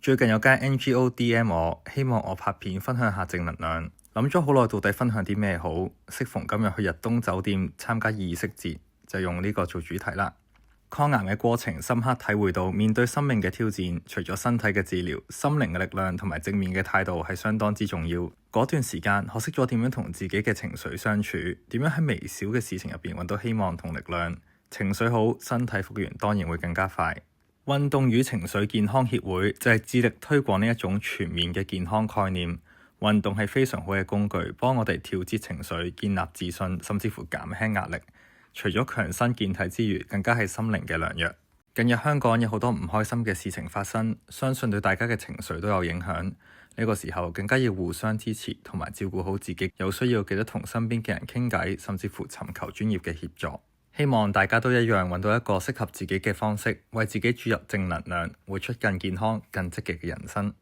最近有間 NGO DM 我，希望我拍片分享下正能量。諗咗好耐，到底分享啲咩好？適逢今日去日東酒店參加意識節，就用呢個做主題啦。抗癌嘅過程，深刻體會到面對生命嘅挑戰，除咗身體嘅治療，心靈嘅力量同埋正面嘅態度係相當之重要。嗰段時間學識咗點樣同自己嘅情緒相處，點樣喺微小嘅事情入邊揾到希望同力量。情緒好，身體復原當然會更加快。運動與情緒健康協會就係致力推廣呢一種全面嘅健康概念。運動係非常好嘅工具，幫我哋調節情緒、建立自信，甚至乎減輕壓力。除咗強身健體之餘，更加係心靈嘅良藥。近日香港有好多唔開心嘅事情發生，相信對大家嘅情緒都有影響。呢個時候更加要互相支持，同埋照顧好自己。有需要記得同身邊嘅人傾偈，甚至乎尋求專業嘅協助。希望大家都一樣揾到一個適合自己嘅方式，為自己注入正能量，活出更健康、更積極嘅人生。